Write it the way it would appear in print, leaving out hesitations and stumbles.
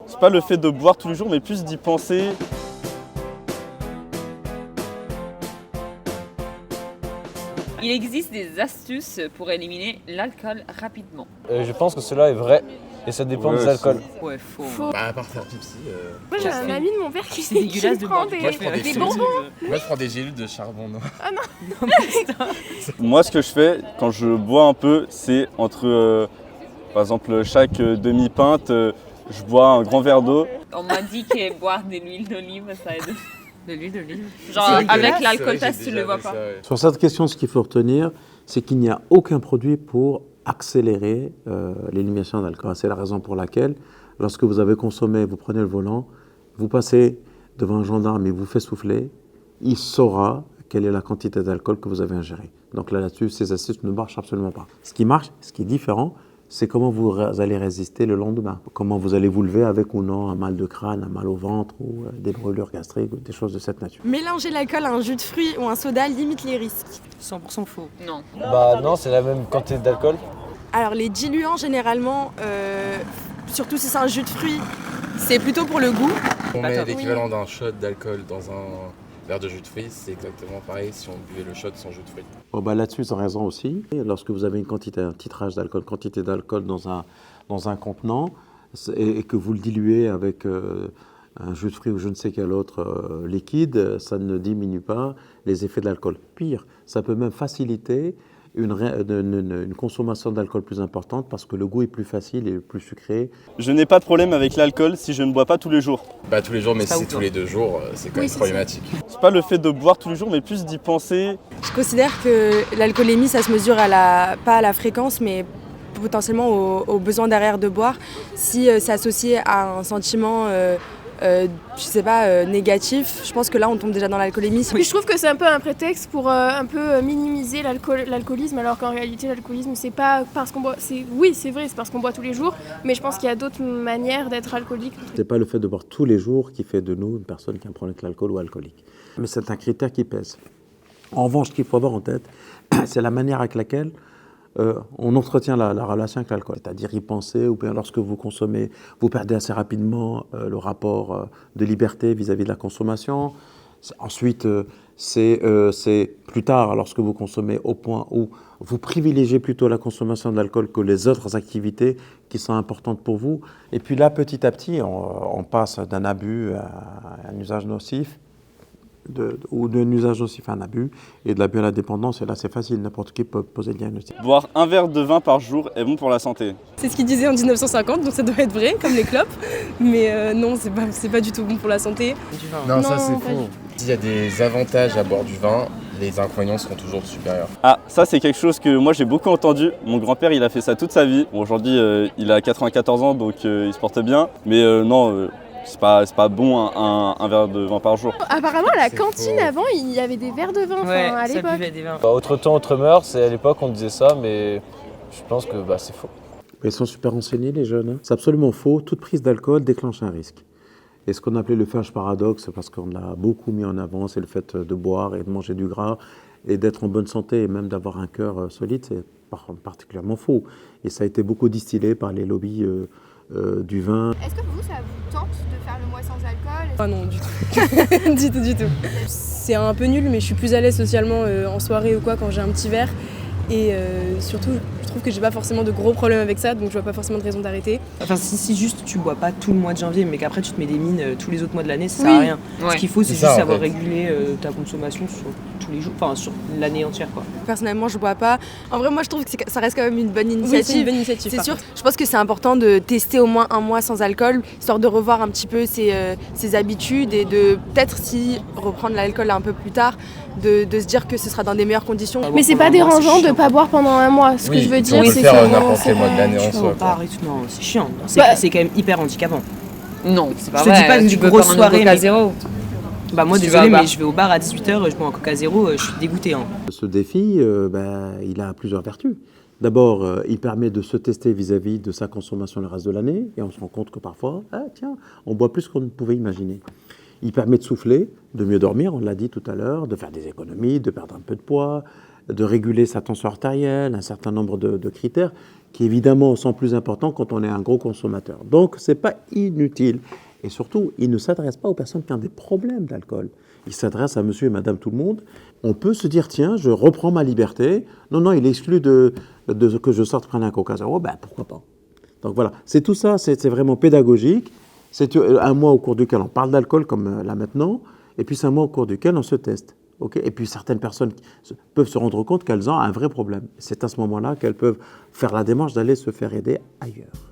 C'est pas le fait de boire tous les jours, mais plus d'y penser. Il existe des astuces pour éliminer l'alcool rapidement. Je pense que cela est vrai et ça dépend des alcools. Ouais, faux. Bah, à part faire pipi. Moi j'ai un ami de mon père qui C'est dégueulasse de prend boire du des, café avec des des bonbons. Moi, je prends des gélules de charbon noir. Moi, ce que je fais quand je bois un peu, c'est entre, par exemple, chaque demi-pinte, je bois un grand verre d'eau. On m'a dit que boire de l'huile d'olive, ça aide. De l'huile d'olive. Genre C'est avec dégueulasse, l'alcool ouais, test, j'ai tu déjà le vois vu pas. ça, ouais. Sur cette question, ce qu'il faut retenir, c'est qu'il n'y a aucun produit pour accélérer l'élimination d'alcool. C'est la raison pour laquelle, lorsque vous avez consommé, vous prenez le volant, vous passez devant un gendarme et vous fait souffler, il saura quelle est la quantité d'alcool que vous avez ingéré. Donc là-dessus, ces astuces ne marchent absolument pas. Ce qui marche, ce qui est différent, c'est comment vous allez résister le lendemain. Comment vous allez vous lever avec ou non un mal de crâne, un mal au ventre ou des brûlures gastriques ou des choses de cette nature. Mélanger l'alcool à un jus de fruits ou un soda limite les risques. 100% faux. Non. Bah non, c'est la même quantité d'alcool. Alors les diluants généralement, surtout si c'est un jus de fruits, c'est plutôt pour le goût. On Pas met top. l'équivalent d'un shot d'alcool dans un verre de jus de fruits, c'est exactement pareil si on buvait le shot sans jus de fruits. Oh bah là-dessus, ils ont raison aussi. Et lorsque vous avez une quantité, un titrage d'alcool, quantité d'alcool dans un contenant et que vous le diluez avec un jus de fruits ou je ne sais quel autre liquide, ça ne diminue pas les effets de l'alcool. Pire, ça peut même faciliter une consommation d'alcool plus importante parce que le goût est plus facile et plus sucré. Je n'ai pas de problème avec l'alcool si je ne bois pas tous les jours. Bah tous les jours, mais C'est pas si ouf, c'est tous hein. les 2 jours, c'est quand même problématique. C'est pas le fait de boire tous les jours, mais plus d'y penser. Je considère que l'alcoolémie, ça se mesure pas à la fréquence, mais potentiellement au besoin derrière de boire. Si c'est associé à un sentiment, négatif, je pense que là, on tombe déjà dans l'alcoolémie. Puis je trouve que c'est un peu un prétexte pour un peu minimiser l'alcoolisme, alors qu'en réalité l'alcoolisme c'est pas parce qu'on boit, oui c'est vrai, c'est parce qu'on boit tous les jours, mais je pense qu'il y a d'autres manières d'être alcoolique. C'est pas le fait de boire tous les jours qui fait de nous une personne qui a un problème avec l'alcool ou alcoolique. Mais c'est un critère qui pèse. En revanche, ce qu'il faut avoir en tête, c'est la manière avec laquelle on entretient la relation avec l'alcool. C'est-à-dire y penser, ou bien lorsque vous consommez, vous perdez assez rapidement le rapport de liberté vis-à-vis de la consommation. Ensuite, c'est plus tard, lorsque vous consommez au point où vous privilégiez plutôt la consommation d'alcool que les autres activités qui sont importantes pour vous. Et puis là, petit à petit, on passe d'un abus à un usage nocif, ou d'un usage nocif à un abus, et de l'abus à la dépendance. Et là, c'est facile, n'importe qui peut poser le diagnostic. Boire un verre de vin par jour est bon pour la santé. C'est ce qu'ils disaient en 1950, donc ça doit être vrai, comme les clopes. Mais non, c'est pas du tout bon pour la santé. Non, ça Non, c'est pas faux. S'il y a des avantages à boire du vin, les inconvénients seront toujours supérieurs. Ah, ça c'est quelque chose que moi j'ai beaucoup entendu. Mon grand-père il a fait ça toute sa vie. Bon, aujourd'hui il a 94 ans donc il se porte bien. Mais non, c'est pas bon un verre de vin par jour. Apparemment à la C'est cantine faux. avant il y avait des verres de vin Ouais, à ça l'époque. buvait des vins. Bah, autre temps, autre mœurs, et à l'époque on disait ça, mais je pense que c'est faux. Ils sont super renseignés, les jeunes. C'est absolument faux. Toute prise d'alcool déclenche un risque. Et ce qu'on appelait le fâche paradoxe, parce qu'on l'a beaucoup mis en avant, c'est le fait de boire et de manger du gras et d'être en bonne santé et même d'avoir un cœur solide, c'est particulièrement faux. Et ça a été beaucoup distillé par les lobbies du vin. Est-ce que vous ça vous tente de faire le mois sans alcool? Ah non, du tout. du tout. C'est un peu nul, mais je suis plus à l'aise socialement en soirée ou quoi quand j'ai un petit verre. Et surtout, je trouve que j'ai pas forcément de gros problèmes avec ça, donc je vois pas forcément de raison d'arrêter. Enfin, si juste tu bois pas tout le mois de janvier, mais qu'après tu te mets des mines tous les autres mois de l'année, ça sert à rien. Ouais. Ce qu'il faut, c'est C'est juste ça, en savoir fait. réguler ta consommation sur tous les jours, enfin sur l'année entière, quoi. Personnellement, je bois pas. En vrai, moi, je trouve que ça reste quand même une bonne Oui, c'est initiative. une bonne initiative. C'est par sûr, contre. je pense que c'est important de tester au moins un mois sans alcool, histoire de revoir un petit peu ses habitudes et de peut-être si reprendre l'alcool un peu plus tard, de se dire que ce sera dans des meilleures conditions. Mais c'est pas dérangeant de pas boire pendant un mois. Ce que Oui, je veux on dire peut le c'est faire que n'importe quel mois de l'année en Tu vas soi. au bar et tout, non, c'est chiant. Bah- C'est quand même hyper handicapant. Non, c'est pas Je te vrai. dis pas une tu peux grosse prendre soirée, Coca mais- zéro. Bah moi Tu vas désolé, au bar. mais je vais au bar à 18h, je bois un Coca zéro, je suis dégoûté. Hein. Ce défi, il a plusieurs vertus. D'abord, il permet de se tester vis-à-vis de sa consommation le reste de l'année, et on se rend compte que parfois, on boit plus qu'on ne pouvait imaginer. Il permet de souffler, de mieux dormir, on l'a dit tout à l'heure, de faire des économies, de perdre un peu de poids, de réguler sa tension artérielle, un certain nombre de critères qui évidemment sont plus importants quand on est un gros consommateur. Donc ce n'est pas inutile. Et surtout, il ne s'adresse pas aux personnes qui ont des problèmes d'alcool. Il s'adresse à monsieur et madame tout le monde. On peut se dire, tiens, je reprends ma liberté. Non, il est exclu de que je sorte prendre un coca. Oh, ben pourquoi pas. Donc voilà, c'est tout ça, c'est vraiment pédagogique. C'est un mois au cours duquel on parle d'alcool, comme là maintenant, et puis c'est un mois au cours duquel on se teste. Okay, et puis certaines personnes peuvent se rendre compte qu'elles ont un vrai problème. C'est à ce moment-là qu'elles peuvent faire la démarche d'aller se faire aider ailleurs.